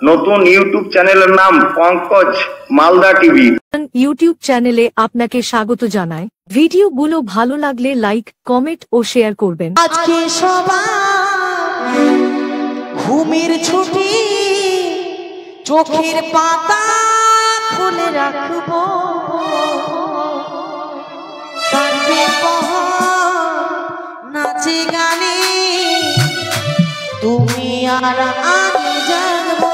নতুন ইউটিউব চ্যানেলের নাম পঙ্কজ মালদা টিভি। ইউটিউব চ্যানেলে আপনাকে স্বাগত জানাই। ভিডিওগুলো ভালো লাগলে লাইক, কমেন্ট ও শেয়ার করবেন। আজকে সবাই ঘুমের ছুটি, চোখের পাতা খুলে রাখবো, কাটবে নাচে গানে তুমি আর আমি জানবো।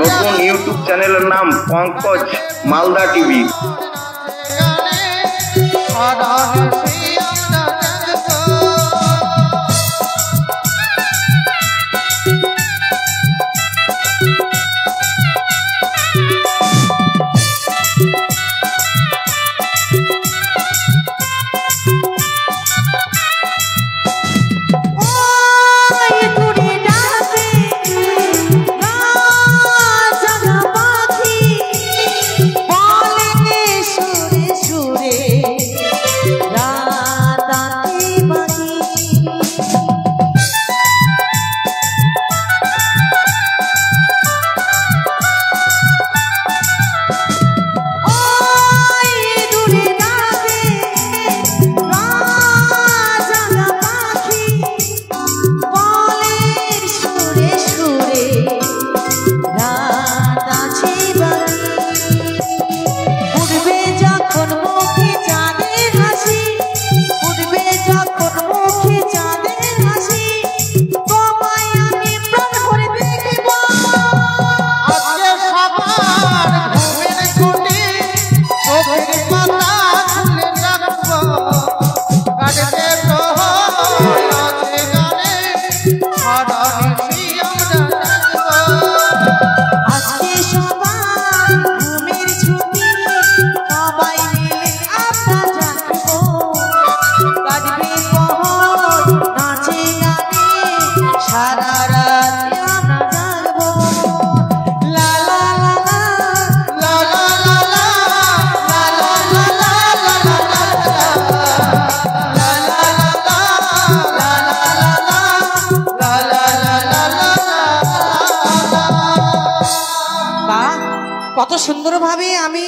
নতুন ইউটিউব চ্যানেলের নাম পঙ্কজ মালদা টিভি। কত সুন্দরভাবে আমি